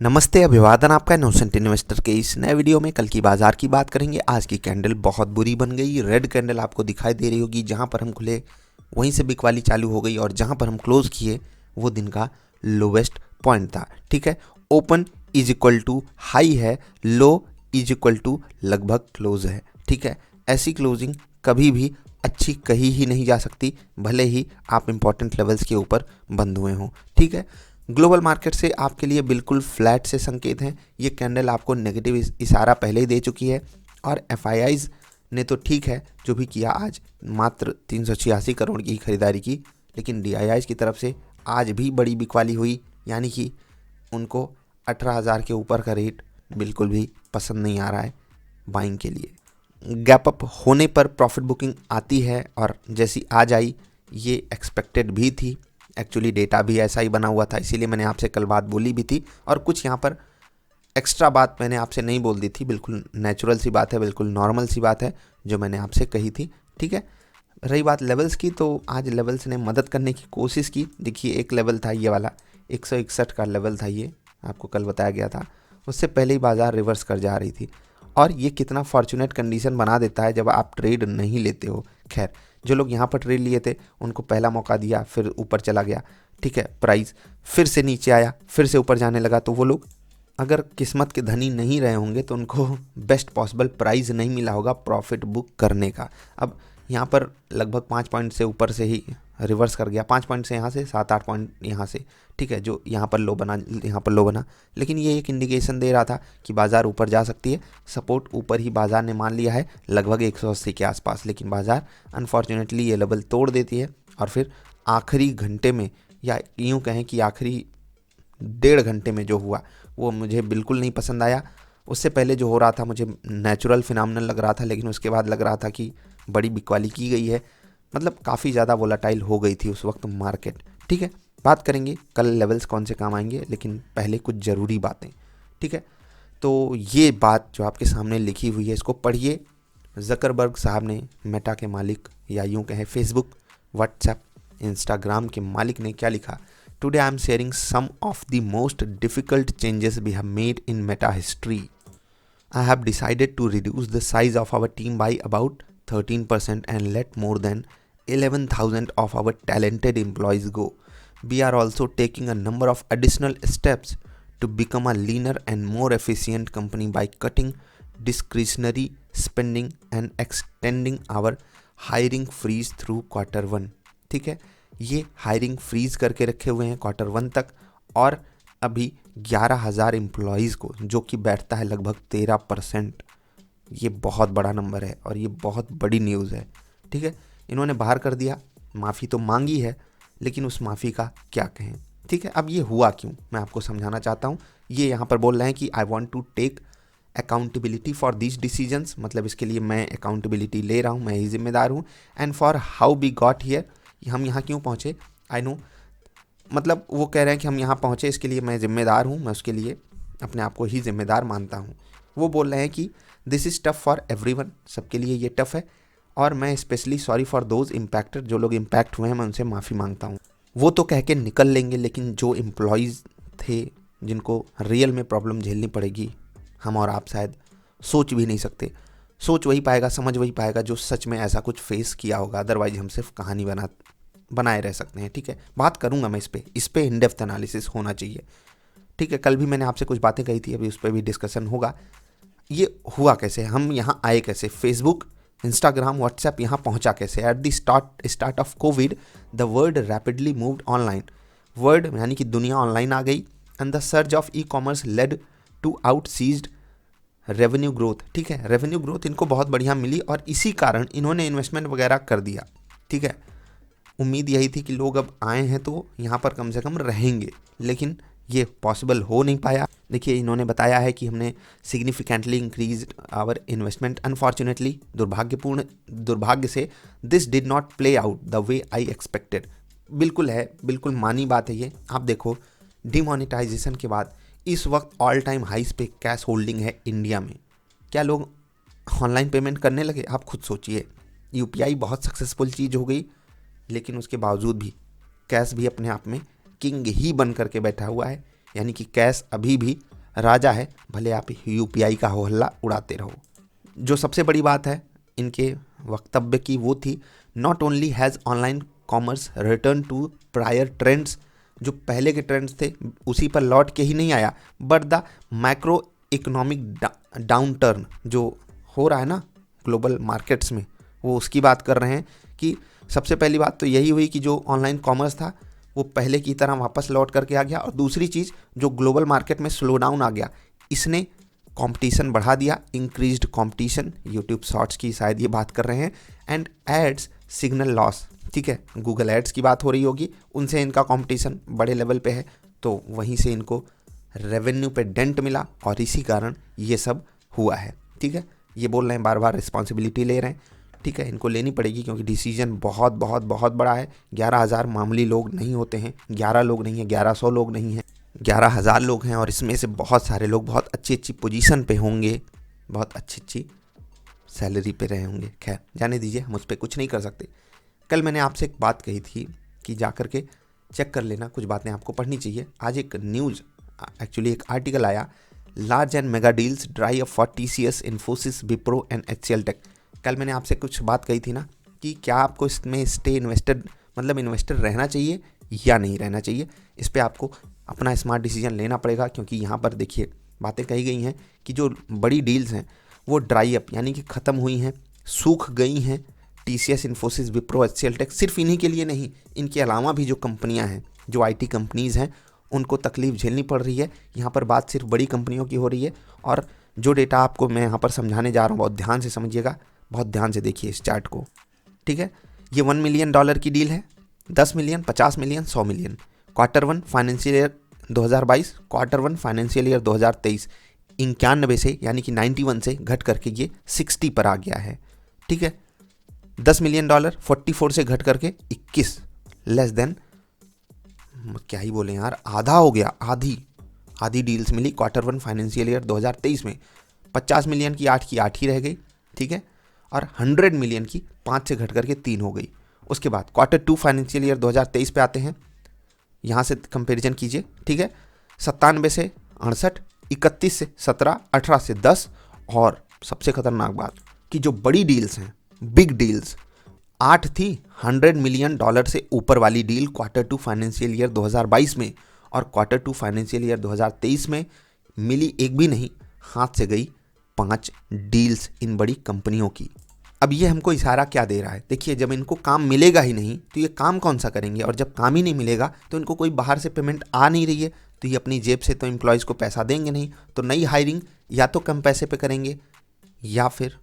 नमस्ते, अभिवादन आपका इनोसेंट इन्वेस्टर के इस नए वीडियो में कल की बाजार की बात करेंगे। आज की कैंडल बहुत बुरी बन गई। रेड कैंडल आपको दिखाई दे रही होगी। जहां पर हम खुले वहीं से बिक वाली चालू हो गई और जहां पर हम क्लोज किए वो दिन का लोवेस्ट पॉइंट था। ठीक है, open is equal to high है, लो इज इक्वल टू लगभग क्लोज है। ठीक है, ऐसी क्लोजिंग कभी भी अच्छी कही ही नहीं जा सकती, भले ही आप इंपॉर्टेंट लेवल्स के ऊपर बंद हुए हों। ठीक है, ग्लोबल मार्केट से आपके लिए बिल्कुल फ्लैट से संकेत हैं। ये कैंडल आपको नेगेटिव इशारा पहले ही दे चुकी है और एफआईआईज ने तो ठीक है जो भी किया, आज मात्र 386 करोड़ की खरीदारी की, लेकिन डीआईआईज की तरफ से आज भी बड़ी बिकवाली हुई, यानी कि उनको 18,000 के ऊपर का रेट बिल्कुल भी पसंद नहीं आ रहा है बाइंग के लिए। गैप अप होने पर प्रॉफिट बुकिंग आती है और जैसी आज आई ये एक्सपेक्टेड भी थी। एक्चुअली डेटा भी ऐसा ही बना हुआ था, इसीलिए मैंने आपसे कल बात बोली भी थी और कुछ यहाँ पर एक्स्ट्रा बात मैंने आपसे नहीं बोल दी थी। बिल्कुल नेचुरल सी बात है, बिल्कुल नॉर्मल सी बात है जो मैंने आपसे कही थी। ठीक है, रही बात लेवल्स की, तो आज लेवल्स ने मदद करने की कोशिश की। देखिए, एक लेवल था ये वाला 161 का लेवल था, ये आपको कल बताया गया था। उससे पहले ही बाजार रिवर्स कर जा रही थी और ये कितना फॉर्चुनेट कंडीशन बना देता है जब आप ट्रेड नहीं लेते हो। खैर, जो लोग यहाँ पर ट्रेड लिए थे उनको पहला मौका दिया, फिर ऊपर चला गया। ठीक है, प्राइस फिर से नीचे आया, फिर से ऊपर जाने लगा, तो वो लोग अगर किस्मत के धनी नहीं रहे होंगे तो उनको बेस्ट पॉसिबल प्राइस नहीं मिला होगा प्रॉफिट बुक करने का। अब यहाँ पर लगभग 5 पॉइंट से ऊपर से ही रिवर्स कर गया, 5 पॉइंट से यहाँ से, 7-8 पॉइंट यहाँ से। ठीक है, जो यहाँ पर लो बना, यहाँ पर लो बना, लेकिन ये एक इंडिकेशन दे रहा था कि बाज़ार ऊपर जा सकती है। सपोर्ट ऊपर ही बाज़ार ने मान लिया है लगभग 180 के आसपास, लेकिन बाज़ार अनफॉर्चुनेटली ये लेवल तोड़ देती है और फिर आखिरी घंटे में, या यूँ कहें कि आखिरी 1.5 घंटे में जो हुआ वो मुझे बिल्कुल नहीं पसंद आया। उससे पहले जो हो रहा था मुझे नेचुरल फिनोमिनल लग रहा था, लेकिन उसके बाद लग रहा था कि बड़ी बिकवाली की गई है। मतलब काफ़ी ज़्यादा वोलाटाइल हो गई थी उस वक्त मार्केट। ठीक है, बात करेंगे कल लेवल्स कौन से काम आएंगे, लेकिन पहले कुछ ज़रूरी बातें। ठीक है, तो ये बात जो आपके सामने लिखी हुई है इसको पढ़िए। जकरबर्ग साहब ने, मेटा के मालिक, या यूँ कहें फेसबुक, व्हाट्सएप, इंस्टाग्राम के मालिक ने क्या लिखा? Today I am sharing some of the most difficult changes we have made in Meta history. I have decided to reduce the size of our team by about 13% and let more than 11,000 of our talented employees go. We are also taking a number of additional steps to become a leaner and more efficient company by cutting discretionary spending and extending our hiring freeze through Q1. ठीक है, ये hiring freeze करके रखे हुए हैं Q1 तक और अभी 11,000 एम्प्लॉयज़ को, जो कि बैठता है लगभग 13%। ये बहुत बड़ा नंबर है और ये बहुत बड़ी न्यूज़ है। ठीक है, इन्होंने बाहर कर दिया, माफ़ी तो मांगी है, लेकिन उस माफ़ी का क्या कहें। ठीक है, अब ये हुआ क्यों मैं आपको समझाना चाहता हूँ। ये यहाँ पर बोल रहे हैं कि I want to take accountability for this decisions, मतलब इसके लिए मैं अकाउंटेबिलिटी ले रहा हूँ, मैं ही जिम्मेदार हूँ। And for how we got here, हम यहाँ क्यों पहुँचे, आई नो, मतलब वो कह रहे हैं कि हम यहाँ पहुँचे इसके लिए मैं ज़िम्मेदार हूँ, मैं उसके लिए अपने आप को ही ज़िम्मेदार मानता हूँ। वो बोल रहे हैं कि this is tough for everyone, सबके लिए ये टफ़ है और मैं specially sorry for those impacted, जो लोग इम्पैक्ट हुए हैं मैं उनसे माफ़ी मांगता हूँ। वो तो कह के निकल लेंगे, लेकिन जो एम्प्लॉयज़ थे जिनको रियल में प्रॉब्लम झेलनी पड़ेगी, हम और आप शायद सोच भी नहीं सकते। सोच वही पाएगा, समझ वही पाएगा जो सच में ऐसा कुछ फेस किया होगा, अदरवाइज हम सिर्फ कहानी बनाए रह सकते हैं। ठीक है, बात करूंगा मैं इस पे इन डेप्थ एनालिसिस होना चाहिए। ठीक है, कल भी मैंने आपसे कुछ बातें कही थी, अभी उस पर भी डिस्कशन होगा। ये हुआ कैसे, हम यहाँ आए कैसे, फेसबुक, इंस्टाग्राम, व्हाट्सएप यहाँ पहुँचा कैसे? At the start of Covid the world rapidly moved online. World यानी कि दुनिया ऑनलाइन आ गई and the surge of e commerce led to outsized revenue growth. ठीक है, रेवेन्यू ग्रोथ इनको बहुत बढ़िया मिली और इसी कारण इन्होंने इन्वेस्टमेंट वगैरह कर दिया। ठीक है, उम्मीद यही थी कि लोग अब आए हैं तो यहाँ पर कम से कम रहेंगे, लेकिन ये पॉसिबल हो नहीं पाया। देखिए, इन्होंने बताया है कि हमने significantly increase our investment, unfortunately, दुर्भाग्य से this did not play out the way I expected. बिल्कुल है, बिल्कुल मानी बात है ये। आप देखो, डिमोनेटाइजेशन के बाद इस वक्त ऑल टाइम हाइस पे कैश होल्डिंग है इंडिया में। क्या लोग ऑनलाइन पेमेंट करने लगे? आप खुद सोचिए। यूपीआई बहुत सक्सेसफुल चीज़ हो गई, लेकिन उसके बावजूद भी कैश भी अपने आप में किंग ही बन करके बैठा हुआ है, यानी कि कैश अभी भी राजा है, भले आप यूपीआई का हो हल्ला उड़ाते रहो। जो सबसे बड़ी बात है इनके वक्तव्य की वो थी, not only has online commerce return to prior trends, जो पहले के ट्रेंड्स थे उसी पर लौट के ही नहीं आया, but the macro economic down turn जो हो रहा है ना ग्लोबल मार्केट्स में, वो उसकी बात कर रहे हैं कि सबसे पहली बात तो यही हुई कि जो ऑनलाइन कॉमर्स था वो पहले की तरह वापस लौट करके आ गया, और दूसरी चीज़ जो ग्लोबल मार्केट में स्लो डाउन आ गया, इसने कंपटीशन बढ़ा दिया, इंक्रीज्ड कंपटीशन, यूट्यूब शॉर्ट्स की शायद ये बात कर रहे हैं, एंड एड्स सिग्नल लॉस, ठीक है, गूगल एड्स की बात हो रही होगी, उनसे इनका कंपटीशन बड़े लेवल पे है, तो वहीं से इनको रेवेन्यू पे डेंट मिला और इसी कारण ये सब हुआ है। ठीक है, ये बोल रहे हैं, बार बार रिस्पॉन्सिबिलिटी ले रहे हैं, ठीक है, इनको लेनी पड़ेगी क्योंकि डिसीजन बहुत बहुत बहुत बड़ा है। 11,000 मामूली लोग नहीं होते हैं, 11 लोग नहीं हैं, 1100 लोग नहीं हैं, 11,000 लोग हैं, और इसमें से बहुत सारे लोग बहुत अच्छी अच्छी पोजीशन पे होंगे, बहुत अच्छी अच्छी सैलरी पे रहे होंगे। खैर जाने दीजिए, हम उस पर कुछ नहीं कर सकते। कल मैंने आपसे एक बात कही थी कि जा कर के चेक कर लेना, कुछ बातें आपको पढ़नी चाहिए। आज एक न्यूज़, एक्चुअली एक आर्टिकल आया, large and mega deals dry up for TCS, Infosys, Wipro and HCL tech. कल मैंने आपसे कुछ बात कही थी ना कि क्या आपको इसमें स्टे इन्वेस्टेड, मतलब इन्वेस्टर रहना चाहिए या नहीं रहना चाहिए, इस पर आपको अपना स्मार्ट डिसीजन लेना पड़ेगा, क्योंकि यहाँ पर देखिए बातें कही गई हैं कि जो बड़ी डील्स हैं वो ड्राई अप यानी कि ख़त्म हुई हैं, सूख गई हैं। TCS, Infosys, Wipro, HCL tech, सिर्फ इन्हीं के लिए नहीं, इनके अलावा भी जो कंपनियां हैं, जो IT कंपनीज़ हैं, उनको तकलीफ़ झेलनी पड़ रही है। यहाँ पर बात सिर्फ बड़ी कंपनियों की हो रही है, और जो डेटा आपको मैं यहाँ पर समझाने जा रहा हूँ बहुत ध्यान से समझिएगा, बहुत ध्यान से देखिए इस चार्ट को। ठीक है, ये $1 मिलियन की डील है, 10 million, 50 million, 100 million. Q1 financial year 2022, Q1 financial year 2023 91 से यानी कि 91 से घट करके ये 60 पर आ गया है। ठीक है, $10 मिलियन 44 से घट करके 21, लेस देन, क्या ही बोले यार, आधा हो गया, आधी डील्स मिली Q1 फाइनेंशियल ईयर 2023 में। 50 मिलियन की 8 ही रह गई, ठीक है, और 100 मिलियन की 5 से घट करके 3 हो गई। उसके बाद Q2 फाइनेंशियल ईयर 2023 पे आते हैं, यहाँ से कंपैरिजन कीजिए। ठीक है, 97 से 68, 31 से 17, 18 से 10, और सबसे खतरनाक बात कि जो बड़ी डील्स हैं, बिग डील्स, 8 थी $100 मिलियन से ऊपर वाली डील Q2 फाइनेंशियल ईयर 2022 में, और Q2 फाइनेंशियल ईयर 2023 में मिली एक भी नहीं, हाथ से गई 5 डील्स इन बड़ी कंपनियों की। अब ये हमको इशारा क्या दे रहा है, देखिए जब इनको काम मिलेगा ही नहीं तो ये काम कौन सा करेंगे, और जब काम ही नहीं मिलेगा तो इनको कोई बाहर से पेमेंट आ नहीं रही है, तो ये अपनी जेब से तो एम्प्लॉयज़ को पैसा देंगे नहीं, तो नई हायरिंग या तो कम पैसे पे करेंगे या फिर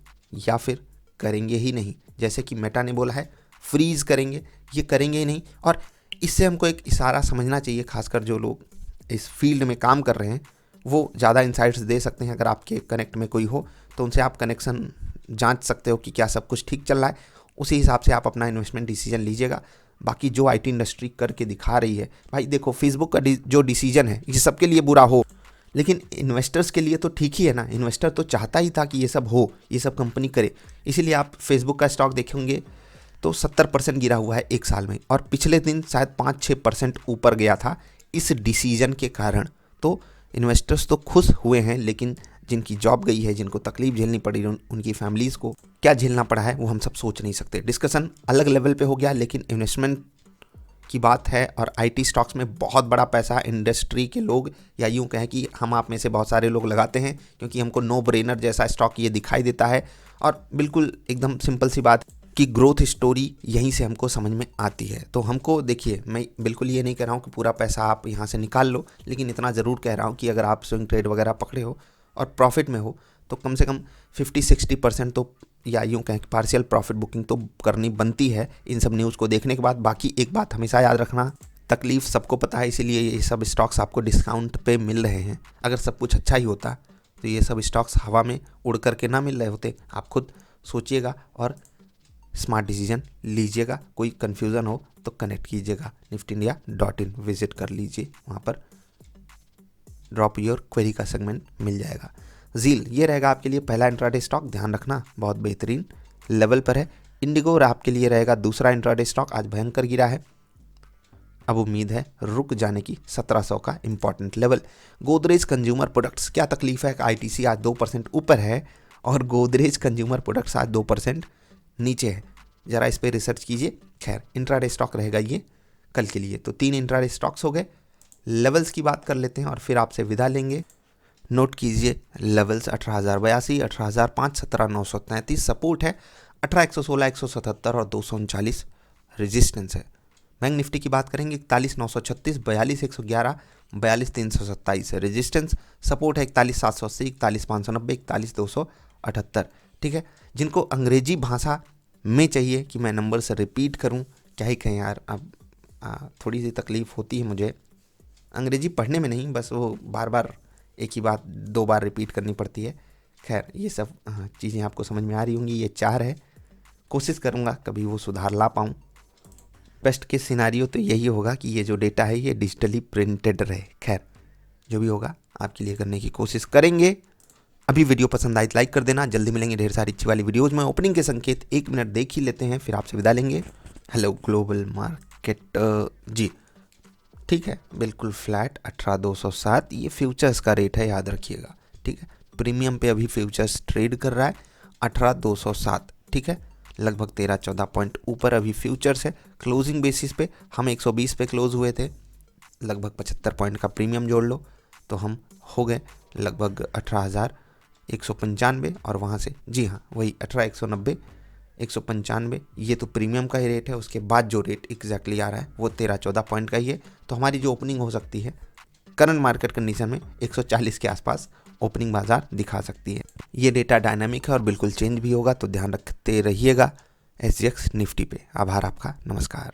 करेंगे ही नहीं। जैसे कि मेटा ने बोला है फ्रीज करेंगे, ये करेंगे ही नहीं। और इससे हमको एक इशारा समझना चाहिए, खासकर जो लोग इस फील्ड में काम कर रहे हैं वो ज़्यादा इंसाइट्स दे सकते हैं। अगर आपके कनेक्ट में कोई हो तो उनसे आप कनेक्शन जांच सकते हो कि क्या सब कुछ ठीक चल रहा है, उसी हिसाब से आप अपना इन्वेस्टमेंट डिसीजन लीजिएगा। बाकी जो IT इंडस्ट्री करके दिखा रही है, भाई देखो फेसबुक का जो डिसीजन है ये सबके लिए बुरा हो, लेकिन इन्वेस्टर्स के लिए तो ठीक ही है ना। इन्वेस्टर तो चाहता ही था कि ये सब हो, ये सब कंपनी करे, इसीलिए आप फेसबुक का स्टॉक देखेंगे तो 70% गिरा हुआ है एक साल में, और पिछले दिन शायद 5-6% ऊपर गया था इस डिसीजन के कारण। तो इन्वेस्टर्स तो खुश हुए हैं, लेकिन जिनकी जॉब गई है, जिनको तकलीफ झेलनी पड़ी, उनकी फैमिलीज़ को क्या झेलना पड़ा है वो हम सब सोच नहीं सकते। डिस्कशन अलग लेवल पे हो गया, लेकिन इन्वेस्टमेंट की बात है और IT स्टॉक्स में बहुत बड़ा पैसा इंडस्ट्री के लोग, या यूँ कहें कि हम आप में से बहुत सारे लोग लगाते हैं, क्योंकि हमको नो ब्रेनर जैसा स्टॉक ये दिखाई देता है, और बिल्कुल एकदम सिंपल सी बात कि ग्रोथ स्टोरी यहीं से हमको समझ में आती है। तो हमको देखिए, मैं बिल्कुल ये नहीं कह रहा हूँ कि पूरा पैसा आप यहाँ से निकाल लो, लेकिन इतना ज़रूर कह रहा हूँ कि अगर आप स्विंग ट्रेड वगैरह पकड़े हो और प्रॉफिट में हो तो कम से कम 50-60% तो, या यूँ कहें पार्शियल प्रॉफिट बुकिंग तो करनी बनती है इन सब न्यूज़ को देखने के बाद। बाकी एक बात हमेशा याद रखना, तकलीफ़ सबको पता है, इसीलिए ये सब स्टॉक्स आपको डिस्काउंट पे मिल रहे हैं। अगर सब कुछ अच्छा ही होता तो ये सब स्टॉक्स हवा में उड़ करके ना मिल रहे होते। आप खुद सोचिएगा और स्मार्ट डिसीजन लीजिएगा। कोई कन्फ्यूज़न हो तो कनेक्ट कीजिएगा, niftyindia.in विजिट कर लीजिए, वहाँ पर ड्रॉप योर क्वेरी का सेगमेंट मिल जाएगा। जील ये रहेगा आपके लिए पहला इंट्राडे स्टॉक, ध्यान रखना बहुत बेहतरीन लेवल पर है। इंडिगो आपके लिए रहेगा दूसरा इंट्राडे स्टॉक, आज भयंकर गिरा है। अब उम्मीद है रुक जाने की 1700 का important level. Godrej consumer products, क्या तकलीफ है? आईटीसी आज 2% ऊपर है और गोदरेज कंज्यूमर प्रोडक्ट्स आज 2% नीचे है। ज़रा इस पर रिसर्च कीजिए। खैर, इंट्राडे स्टॉक रहेगा ये कल के लिए। तो 3 इंट्राडे स्टॉक्स हो गए। लेवल्स की बात कर लेते हैं और फिर आपसे विदा लेंगे। नोट कीजिए लेवल्स 18,082, 18,005, 17,933 सपोर्ट है, 18,116, 177 और 239 रेजिस्टेंस है। बैंक निफ्टी की बात करेंगे 41,936, 42,111, 42,327 है रेजिस्टेंस। सपोर्ट है 41,780, 41,590, 41,278। ठीक है, जिनको अंग्रेजी भाषा में चाहिए कि मैं नंबर से रिपीट करूं, क्या ही कहें यार। अब थोड़ी सी तकलीफ़ होती है मुझे अंग्रेजी पढ़ने में, नहीं बस वो बार बार एक ही बात 2 बार रिपीट करनी पड़ती है। खैर, ये सब चीज़ें आपको समझ में आ रही होंगी। ये 4 है, कोशिश करूँगा कभी वो सुधार ला पाऊँ। बेस्ट के सिनारियो तो यही होगा कि ये जो डेटा है ये डिजिटली प्रिंटेड रहे। खैर, जो भी होगा आपके लिए करने की कोशिश करेंगे। अभी वीडियो पसंद आई तो लाइक कर देना। जल्दी मिलेंगे ढेर सारी अच्छी वाली वीडियोज़ में। ओपनिंग के संकेत 1 मिनट देख ही लेते हैं, फिर आपसे विदा लेंगे। हेलो ग्लोबल मार्केट जी, ठीक है, बिल्कुल फ्लैट 18,207 ये फ्यूचर्स का रेट है, याद रखिएगा। ठीक है, प्रीमियम पे अभी फ्यूचर्स ट्रेड कर रहा है 18,207। ठीक है, लगभग 13-14 पॉइंट ऊपर अभी फ्यूचर्स है। क्लोजिंग बेसिस पे हम 120 पे क्लोज हुए थे, लगभग 75 पॉइंट का प्रीमियम जोड़ लो तो हम हो गए लगभग 18,195 और वहाँ से जी हाँ वही 18,190, 195 ये तो प्रीमियम का ही रेट है। उसके बाद जो रेट एग्जैक्टली आ रहा है वो 13-14 पॉइंट का ही है। तो हमारी जो ओपनिंग हो सकती है करंट मार्केट कंडीशन में 140 के आसपास ओपनिंग बाजार दिखा सकती है। ये डेटा डायनामिक है और बिल्कुल चेंज भी होगा, तो ध्यान रखते रहिएगा SGX निफ्टी पे। आभार आपका, नमस्कार।